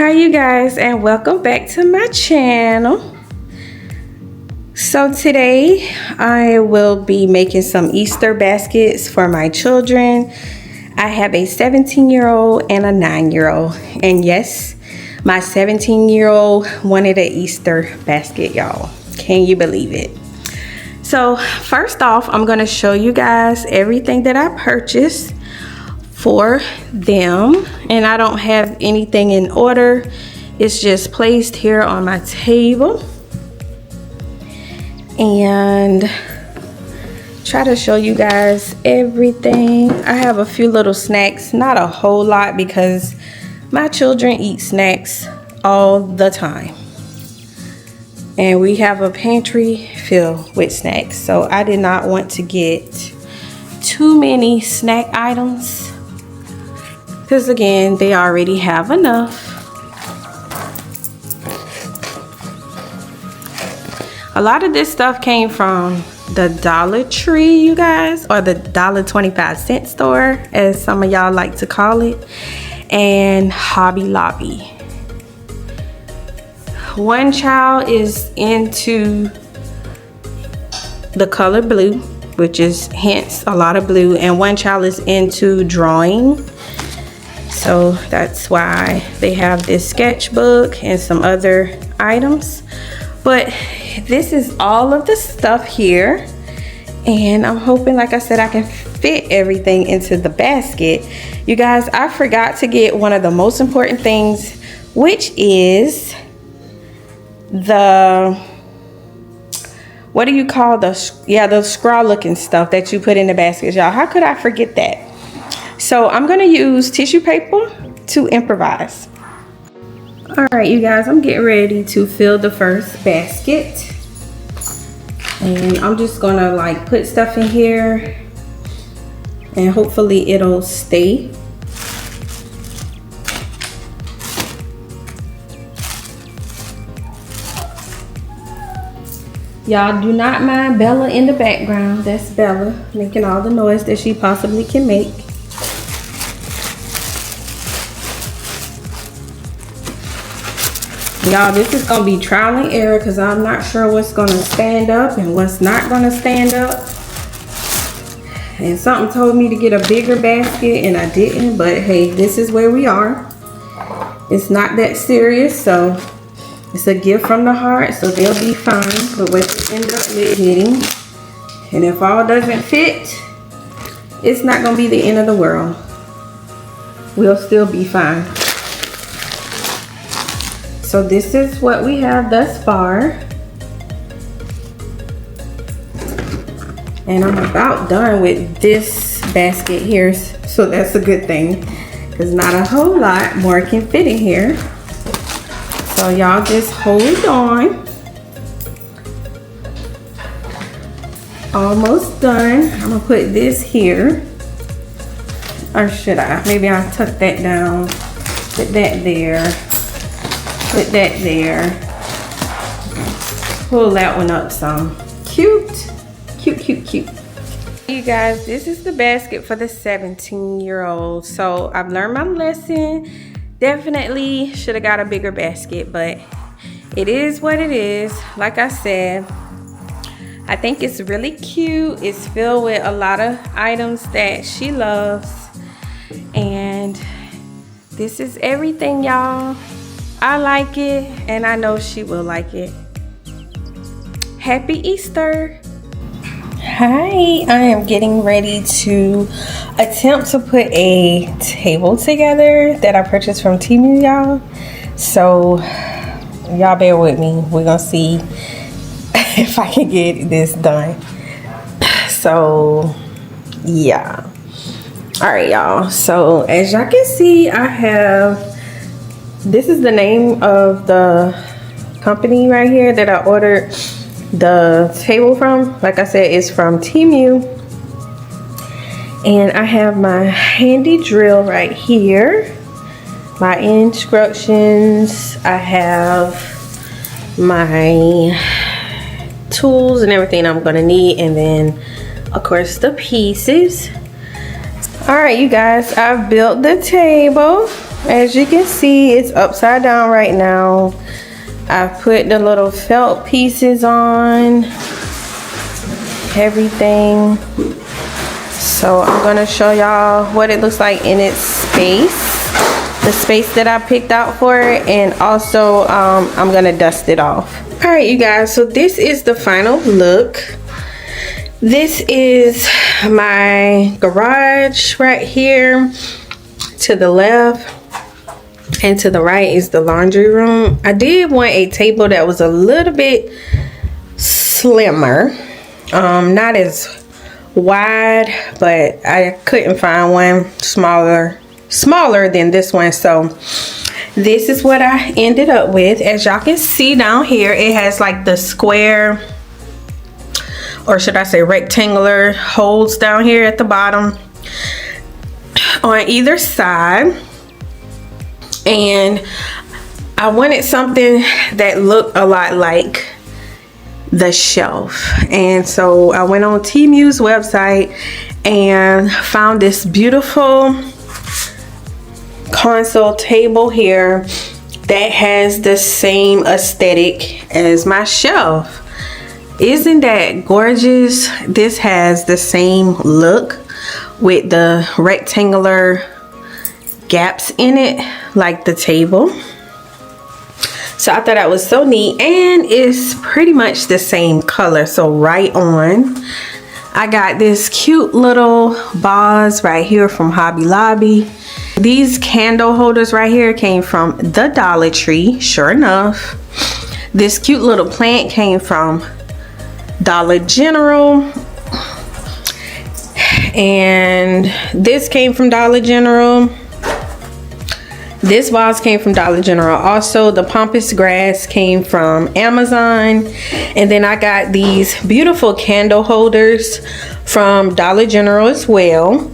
Hi you guys, and welcome back to my channel. So today I will be making some Easter baskets for my children. I have a 17-year-old and a 9-year-old, and yes, my 17-year-old wanted an Easter basket, y'all. Can you believe it? So first off, I'm going to show you guys everything that I purchased for them, and I don't have anything in order. It's just placed here on my table, and try to show you guys everything. I have a few little snacks, not a whole lot because my children eat snacks all the time, and we have a pantry filled with snacks, so I did not want to get too many snack items because again, they already have enough. A lot of this stuff came from the Dollar Tree, you guys, or the $1.25 store, as some of y'all like to call it, and Hobby Lobby. One child is into the color blue, which is hence a lot of blue, and one child is into drawing. So that's why they have this sketchbook and some other items. But this is all of the stuff here, and I'm hoping, like I said, I can fit everything into the basket. You guys, I forgot to get one of the most important things, which is the, what do you call the scrawl looking stuff that you put in the baskets, y'all. How could I forget that? So I'm gonna use tissue paper to improvise. All right, you guys, I'm getting ready to fill the first basket, and I'm just gonna like put stuff in here and hopefully it'll stay. Y'all do not mind Bella in the background. That's Bella making all the noise that she possibly can make. Y'all, this is gonna be trial and error because I'm not sure what's gonna stand up and what's not gonna stand up. And something told me to get a bigger basket and I didn't, but hey, this is where we are. It's not that serious, so it's a gift from the heart, so they'll be fine with what they end up with getting. And if all doesn't fit, it's not gonna be the end of the world. We'll still be fine. So this is what we have thus far. And I'm about done with this basket here, so that's a good thing, because not a whole lot more can fit in here. So y'all just hold on. Almost done. I'm gonna put this here. Or should I? Maybe I'll tuck that down. Put that there. Put that there. Pull that one up some. Cute. Cute, cute, cute. You guys, this is the basket for the 17-year-old. So I've learned my lesson. Definitely should have got a bigger basket, but it is what it is. Like I said, I think it's really cute. It's filled with a lot of items that she loves. And this is everything, y'all. I like it, and I know she will like it. Happy Easter. Hi, I am getting ready to attempt to put a table together that I purchased from Temu, y'all. So y'all bear with me. We're gonna see if I can get this done. So yeah. All right, y'all. So as y'all can see, I have, this is the name of the company right here that I ordered the table from. Like I said, it's from Temu. And I have my handy drill right here, my instructions. I have my tools and everything I'm gonna need, and then of course the pieces. All right, you guys, I've built the table. As you can see, it's upside down right now. I put the little felt pieces on, everything. So I'm gonna show y'all what it looks like in its space, the space that I picked out for it, and also I'm gonna dust it off. All right, you guys, so this is the final look. This is my garage right here. To the left and to the right is the laundry room. I did want a table that was a little bit slimmer, not as wide, but I couldn't find one smaller than this one. So this is what I ended up with. As y'all can see down here, it has like the square, or should I say rectangular holes down here at the bottom on either side. And I wanted something that looked a lot like the shelf, and so I went on Temu's website and found this beautiful console table here that has the same aesthetic as my shelf. Isn't that gorgeous? This has the same look with the rectangular gaps in it like the table. So I thought that was so neat, and it's pretty much the same color, so right on. I got this cute little vase right here from Hobby Lobby. These candle holders right here came from the Dollar Tree, sure enough. This cute little plant came from Dollar General, and this came from Dollar General. This vase came from Dollar General. Also, the pampas grass came from Amazon. And then I got these beautiful candle holders from Dollar General as well.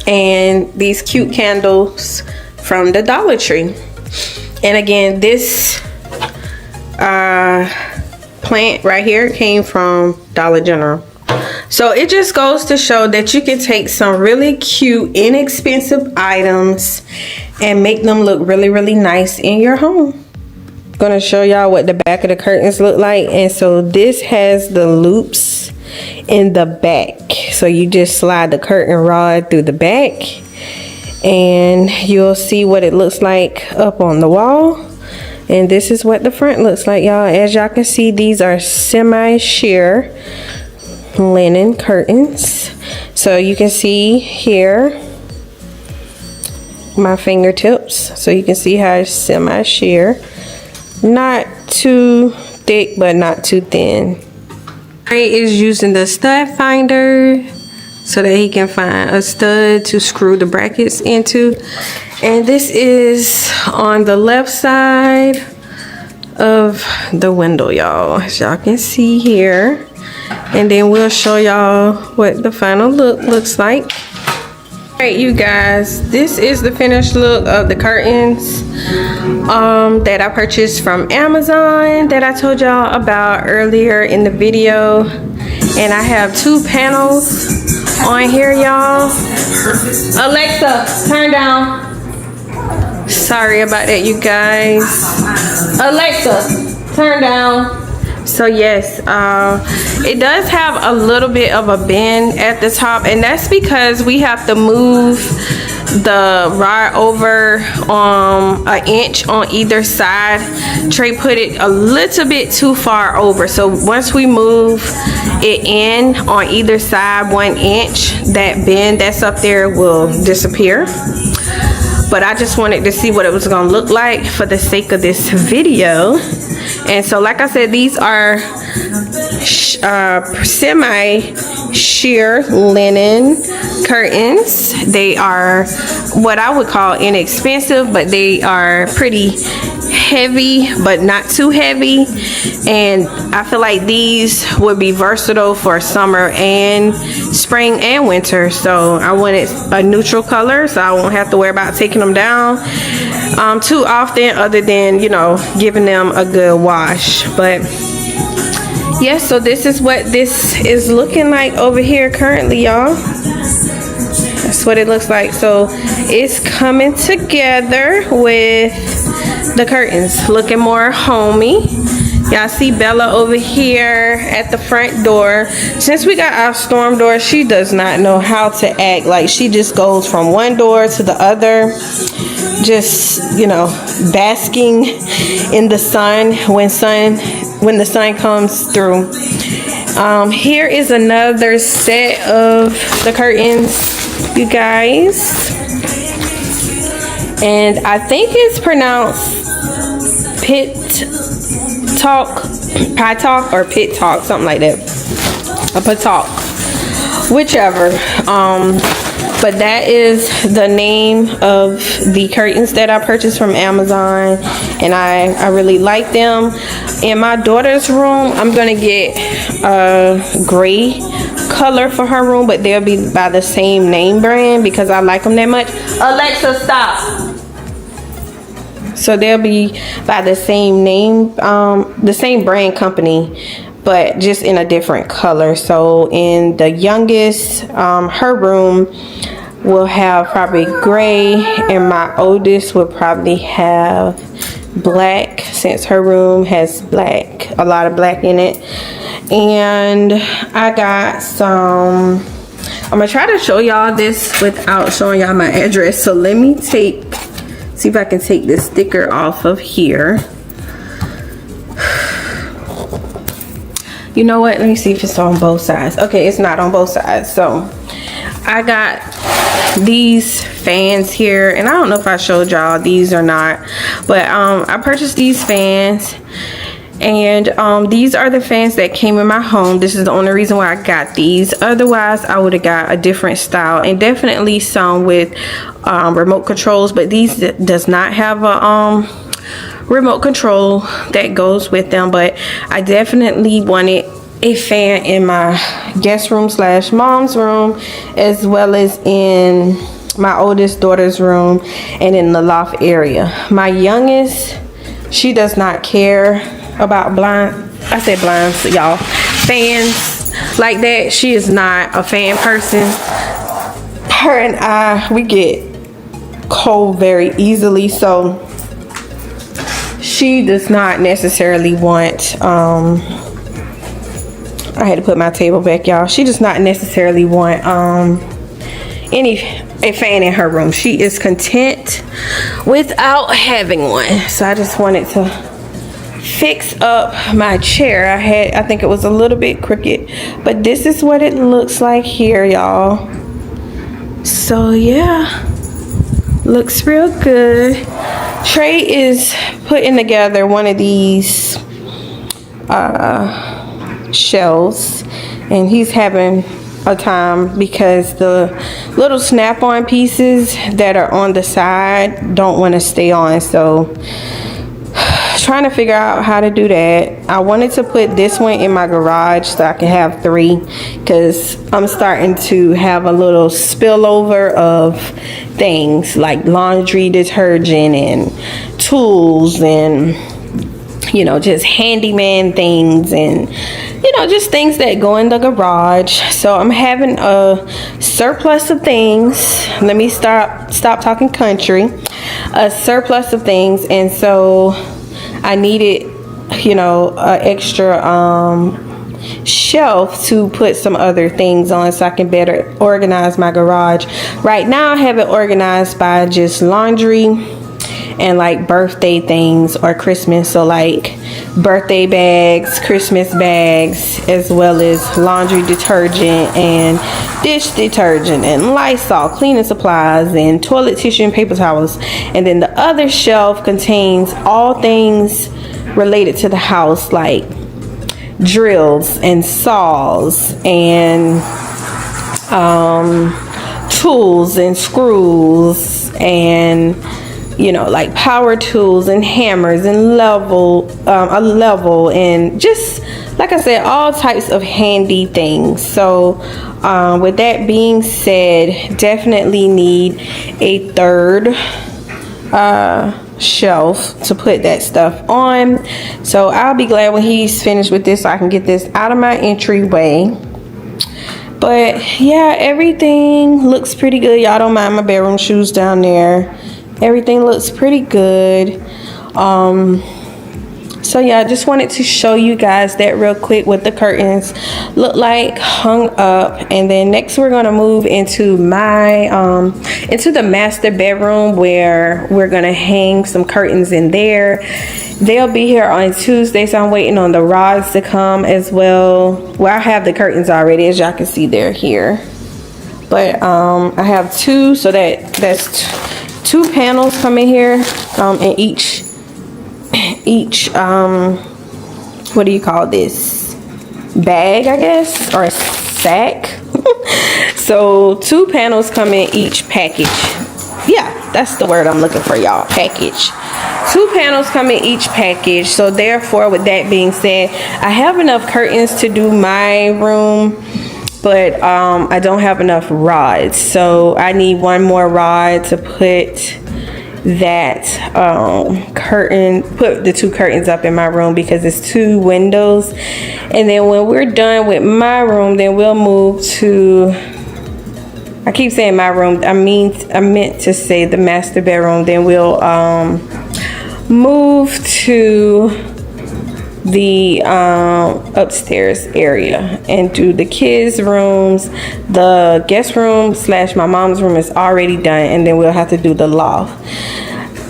And these cute candles from the Dollar Tree. And again, this plant right here came from Dollar General. So it just goes to show that you can take some really cute, inexpensive items and make them look really, really nice in your home. I'm gonna show y'all what the back of the curtains look like. And so this has the loops in the back. So you just slide the curtain rod through the back and you'll see what it looks like up on the wall. And this is what the front looks like, y'all. As y'all can see, these are semi-sheer linen curtains. So you can see here my fingertips, so you can see how it's semi-sheer, not too thick but not too thin. Ray is using the stud finder so that he can find a stud to screw the brackets into. And this is on the left side of the window, y'all, as y'all can see here. And then we'll show y'all what the final look looks like. All right, you guys, this is the finished look of the curtains that I purchased from Amazon that I told y'all about earlier in the video. And I have 2 panels on here, y'all. Alexa, turn down. Sorry about that, you guys. Alexa, turn down. So yes, it does have a little bit of a bend at the top, and that's because we have to move the rod over an inch on either side. Trey put it a little bit too far over, so once we move it in on either side 1 inch, that bend that's up there will disappear. But I just wanted to see what it was gonna look like for the sake of this video. And so like I said, these are semi-sheer linen curtains. They are what I would call inexpensive, but they are pretty heavy but not too heavy. And I feel like these would be versatile for summer and spring and winter. So I wanted a neutral color so I won't have to worry about taking them down too often, other than, you know, giving them a good wash. But yes, so this is what this is looking like over here currently, y'all. That's what it looks like. So it's coming together with the curtains, looking more homey. Y'all see Bella over here at the front door. Since we got our storm door, she does not know how to act. Like, she just goes from one door to the other, just, you know, basking in the sun when the sun comes through. Here is another set of the curtains, you guys, and I think it's pronounced pie talk or pit talk, something like that, a patalk, whichever. But that is the name of the curtains that I purchased from Amazon, and I really like them. In my daughter's room, I'm gonna get a gray color for her room, but they'll be by the same name brand because I like them that much. Alexa, stop. So they'll be by the same name, the same brand company, but just in a different color. So in the youngest, her room will have probably gray, and my oldest will probably have black, since her room has black, a lot of black in it. And I got some, I'm gonna try to show y'all this without showing y'all my address. So let me see if I can take this sticker off of here. You know what, let me see if it's on both sides. Okay, it's not on both sides. So I got these fans here, and I don't know if I showed y'all these or not, but I purchased these fans, and these are the fans that came in my home. This is the only reason why I got these. Otherwise I would have got a different style, and definitely some with remote controls, but these does not have a remote control that goes with them. But I definitely wanted a fan in my guest room / mom's room, as well as in my oldest daughter's room and in the loft area. My youngest, she does not care about blinds, y'all, fans like that. She is not a fan person. Her and I, we get cold very easily, so she does not necessarily want I had to put my table back, y'all. She does not necessarily want a fan in her room. She is content without having one. So I just wanted to fix up my chair. I think it was a little bit crooked, but this is what it looks like here, y'all. So yeah, looks real good. Trey is putting together one of these shelves, and he's having a time because the little snap-on pieces that are on the side don't want to stay on. So trying to figure out how to do that. I wanted to put this one in my garage so I can have 3, because I'm starting to have a little spillover of things like laundry detergent and tools and, you know, just handyman things and, you know, just things that go in the garage. So I'm having a surplus of things. Let me stop talking country. A surplus of things, and so I needed, you know, an extra shelf to put some other things on so I can better organize my garage. Right now I have it organized by just laundry and like birthday things or Christmas. So like birthday bags, Christmas bags, as well as laundry detergent and dish detergent and Lysol cleaning supplies and toilet tissue and paper towels. And then the other shelf contains all things related to the house, like drills and saws and tools and screws and, you know, like power tools and hammers and a level and just, like I said, all types of handy things. So with that being said, definitely need a third shelf to put that stuff on. So I'll be glad when he's finished with this so I can get this out of my entryway. But yeah, everything looks pretty good. Y'all don't mind my bedroom shoes down there. Everything looks pretty good. So yeah, I just wanted to show you guys that real quick what the curtains look like hung up. And then next we're gonna move into my into the master bedroom, where we're gonna hang some curtains in there. They'll be here on Tuesday, so I'm waiting on the rods to come as well. Well, I have the curtains already, as y'all can see they're here. But I have two, so that's two panels coming here, in each what do you call this, bag, I guess, or a sack. So two panels come in each package. Yeah, that's the word I'm looking for, y'all. Package. Two panels come in each package. So therefore, with that being said, I have enough curtains to do my room, but I don't have enough rods. So I need one more rod to put that put the two curtains up in my room, because it's two windows. And then when we're done with my room, then we'll move to, I keep saying my room, I meant to say the master bedroom. Then we'll move to the upstairs area and do the kids' rooms. The guest room / my mom's room is already done, and then we'll have to do the loft.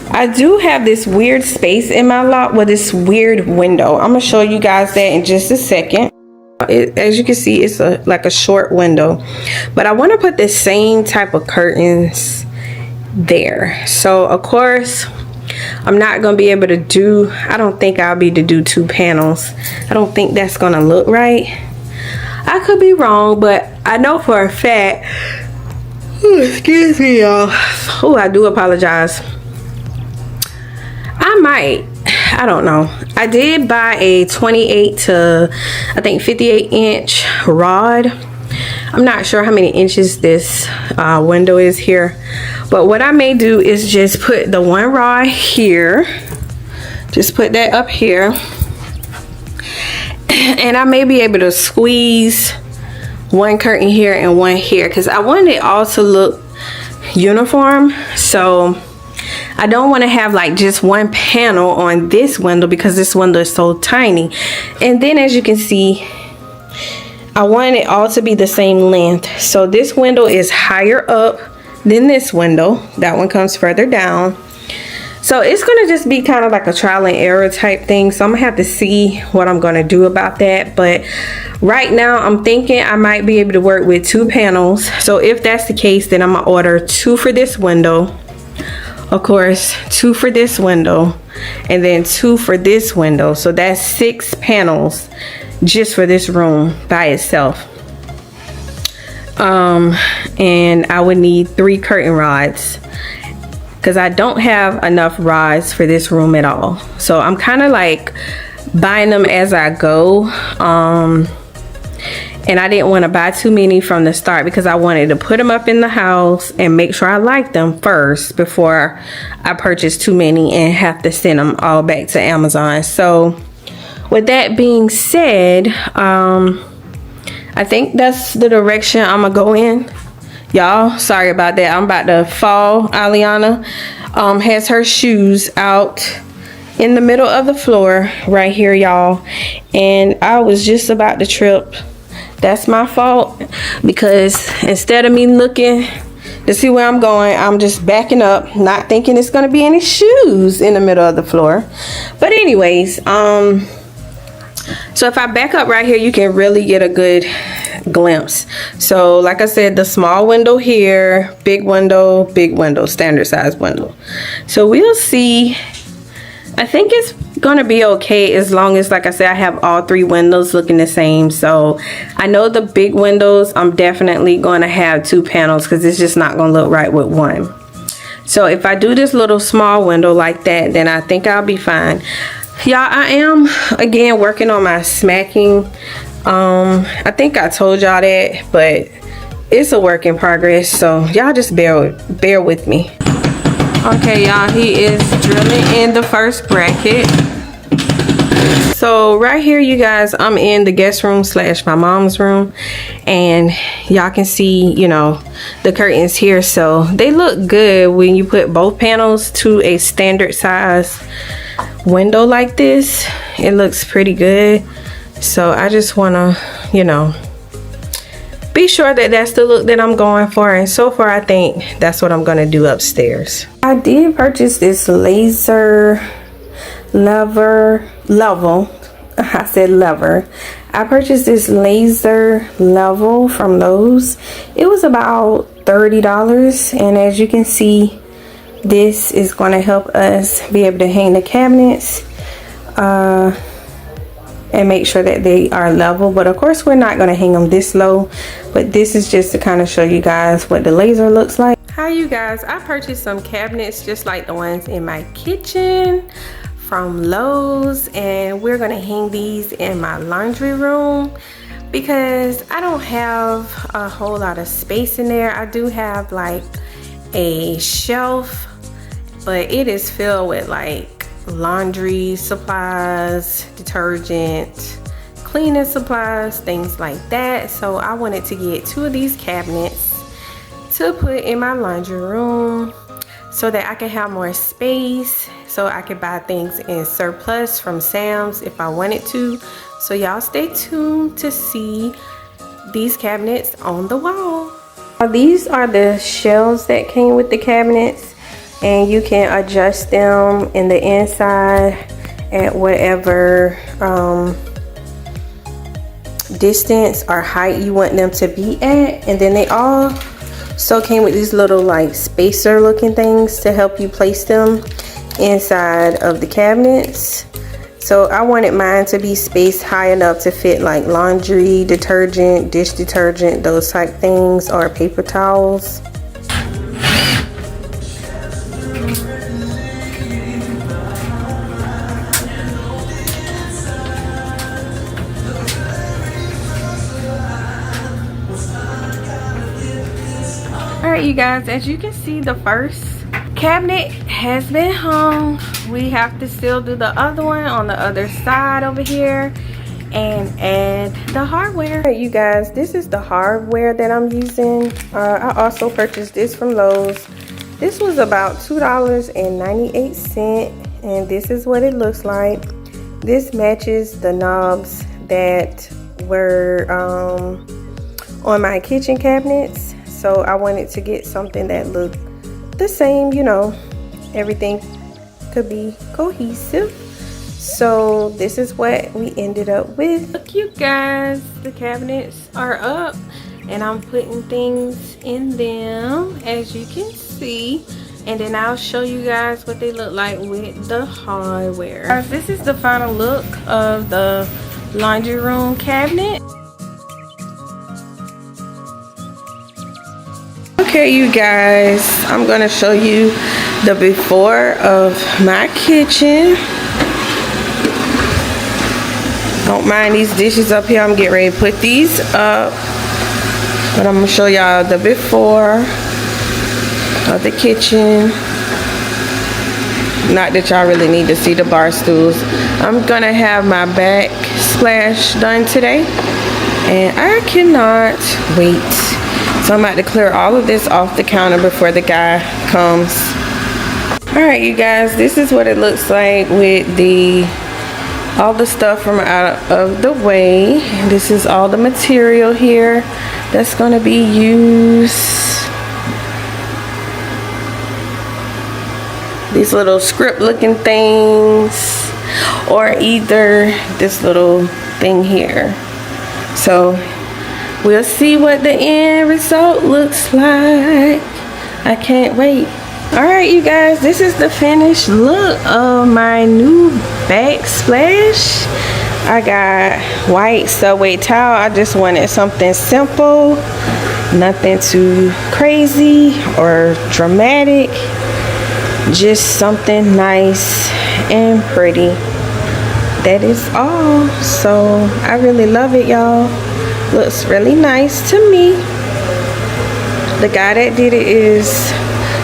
I do have this weird space in my loft with this weird window. I'm gonna show you guys that in just a second. As you can see, it's like a short window, but I want to put the same type of curtains there. So of course I'm not gonna be able to do, I don't think I'll be able to do two panels. I don't think that's gonna look right. I could be wrong, but I know for a fact, excuse me y'all, I do apologize. I don't know. I did buy a 28 to I think 58 inch rod. I'm not sure how many inches this window is here, but what I may do is just put the one rod here, just put that up here, and I may be able to squeeze one curtain here and one here, because I want it all to look uniform. So I don't want to have like just one panel on this window, because this window is so tiny. And then as you can see, I want it all to be the same length. So this window is higher up than this window. That one comes further down. So it's going to just be kind of like a trial and error type thing. So I'm going to have to see what I'm going to do about that. But right now I'm thinking I might be able to work with two panels. So if that's the case, then I'm going to order two for this window. Of course, two for this window, and then two for this window. So that's 6 panels just for this room by itself. And I would need 3 curtain rods, because I don't have enough rods for this room at all. So I'm kind of like buying them as I go. And I didn't want to buy too many from the start, because I wanted to put them up in the house and make sure I liked them first before I purchase too many and have to send them all back to Amazon. So with that being said, I think that's the direction I'm gonna go in. Y'all, sorry about that. I'm about to fall. Aliana has her shoes out in the middle of the floor right here, y'all, and I was just about to trip. That's my fault, because instead of me looking to see where I'm going, I'm just backing up, not thinking it's gonna be any shoes in the middle of the floor. But anyways, so if I back up right here, you can really get a good glimpse. So like I said, the small window here, big window, standard size window. So we'll see. I think it's gonna be okay, as long as, like I said, I have all 3 windows looking the same. So I know the big windows, I'm definitely gonna have 2 panels, because it's just not gonna look right with one. So if I do this little small window like that, then I think I'll be fine. Y'all, I am again working on my smacking. I think I told y'all that, but it's a work in progress, so y'all just bear with me. Okay, y'all, he is drilling in the first bracket. So right here, you guys, I'm in the guest room slash my mom's room, and y'all can see, you know, the curtains here. So they look good when you put both panels to a standard size window like this. It looks pretty good. So I just want to, you know, be sure that that's the look that I'm going for, and so far I think that's what I'm going to do upstairs. I did purchase this laser level. I said lever. I purchased this laser level from Lowe's. It was about $30, and as you can see, this is going to help us be able to hang the cabinets and make sure that they are level. But of course, we're not going to hang them this low, but this is just to kind of show you guys what the laser looks like. Hi you guys, I purchased some cabinets just like the ones in my kitchen from Lowe's, and we're gonna hang these in my laundry room because I don't have a whole lot of space in there. I do have like a shelf, but it is filled with like laundry supplies, detergent, cleaning supplies, things like that. So I wanted to get 2 of these cabinets to put in my laundry room so that I can have more space, so I could buy things in surplus from Sam's if I wanted to. So y'all stay tuned to see these cabinets on the wall. These are the shelves that came with the cabinets, and you can adjust them in the inside at whatever distance or height you want them to be at. And then they all so came with these little like spacer looking things to help you place them inside of the cabinets. So I wanted mine to be spaced high enough to fit like laundry, detergent, dish detergent, those type things, or paper towels. Alright you guys, as you can see, the first cabinet has been hung. We have to still do the other one on the other side over here and add the hardware. Alright you guys, this is the hardware that I'm using. I also purchased this from Lowe's. This was about $2.98, and this is what it looks like. This matches the knobs that were on my kitchen cabinets. So I wanted to get something that looked the same, you know, everything could be cohesive. So this is what we ended up with. Look you guys, the cabinets are up and I'm putting things in them, as you can see, and then I'll show you guys what they look like with the hardware. Guys, this is the final look of the laundry room cabinet. Okay you guys, I'm gonna show you the before of my kitchen. Don't mind these dishes up here, I'm getting ready to put these up, but I'm gonna show y'all the before of the kitchen. Not that y'all really need to see the bar stools. I'm gonna have my backsplash done today, and I cannot wait. So I'm about to clear all of this off the counter before the guy comes. Alright you guys, this is what it looks like with all the stuff from out of the way. This is all the material here that's going to be used. These little script looking things, or either this little thing here. So we'll see what the end result looks like. I can't wait. Alright you guys, this is the finished look of my new backsplash. I got white subway towel. I just wanted something simple, nothing too crazy or dramatic, just something nice and pretty. That is all. So I really love it, y'all. Looks really nice to me. The guy that did it is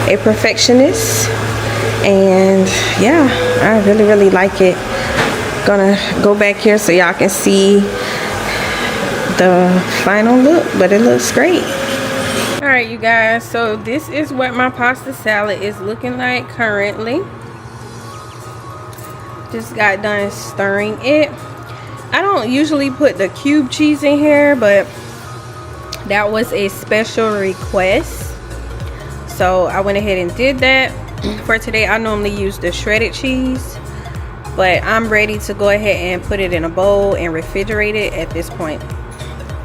a perfectionist, and yeah, I really like it. Gonna go back here so y'all can see the final look, but it looks great. All right, you guys, so this is what my pasta salad is looking like currently. Just got done stirring it. I don't usually put the cube cheese in here, but that was a special request, so I went ahead and did that. For today, I normally use the shredded cheese, but I'm ready to go ahead and put it in a bowl and refrigerate it at this point.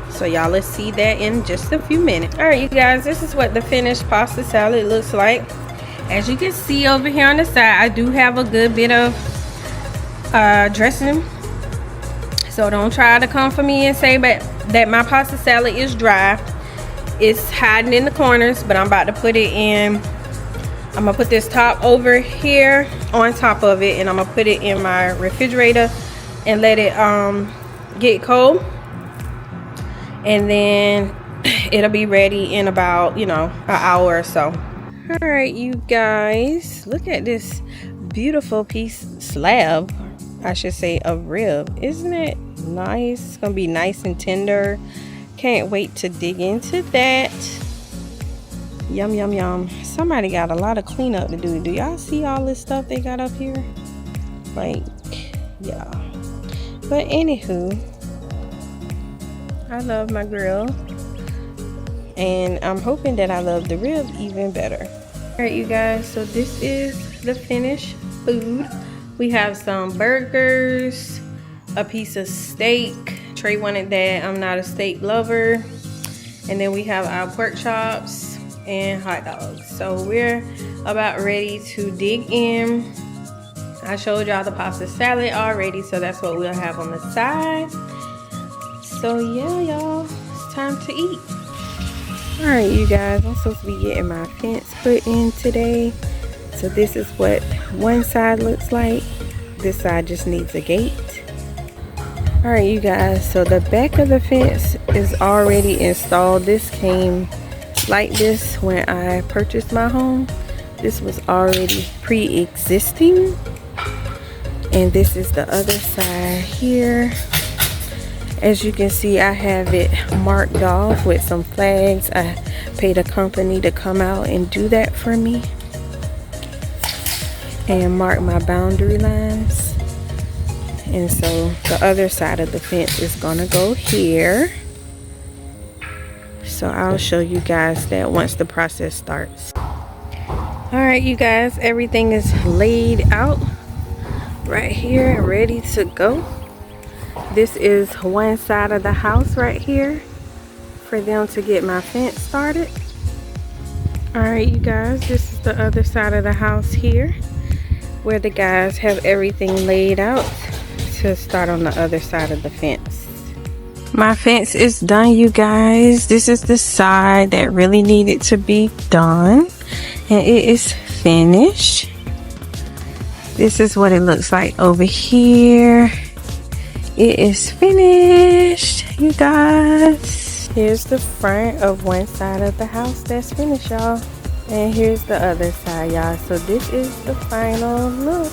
So y'all, let's see that in just a few minutes. All right, you guys, this is what the finished pasta salad looks like. As you can see over here on the side, I do have a good bit of dressing. So don't try to come for me and say that my pasta salad is dry. It's hiding in the corners, but I'm about to put it in. I'm gonna put this top over here on top of it, and I'm gonna put it in my refrigerator and let it get cold. And then it'll be ready in about, you know, an hour or so. All right, you guys, look at this beautiful slab, I should say, of rib. Isn't it nice? It's gonna be nice and tender. Can't wait to dig into that. Yum, yum, yum. Somebody got a lot of cleanup to do. Do y'all see all this stuff they got up here? Like, yeah. But anywho, I love my grill, and I'm hoping that I love the rib even better. All right, you guys, so this is the finished food. We have some burgers, a piece of steak. Trey wanted that. I'm not a steak lover. And then we have our pork chops and hot dogs. So we're about ready to dig in. I showed y'all the pasta salad already, so that's what we'll have on the side. So yeah, y'all, it's time to eat. All right, you guys, I'm supposed to be getting my fence put in today. So this is what one side looks like. This side just needs a gate. All right, you guys, so the back of the fence is already installed. This came like this when I purchased my home. This was already pre-existing. And this is the other side here. As you can see, I have it marked off with some flags. I paid a company to come out and do that for me and mark my boundary lines. And so the other side of the fence is gonna go here. So I'll show you guys that once the process starts. All right, you guys, everything is laid out right here and ready to go. This is one side of the house right here for them to get my fence started. All right, you guys, this is the other side of the house here where the guys have everything laid out to start on the other side of the fence. My fence is done, you guys. This is the side that really needed to be done, and it is finished. This is what it looks like over here. It is finished, you guys. Here's the front of one side of the house that's finished, y'all. And here's the other side, y'all. So this is the final look.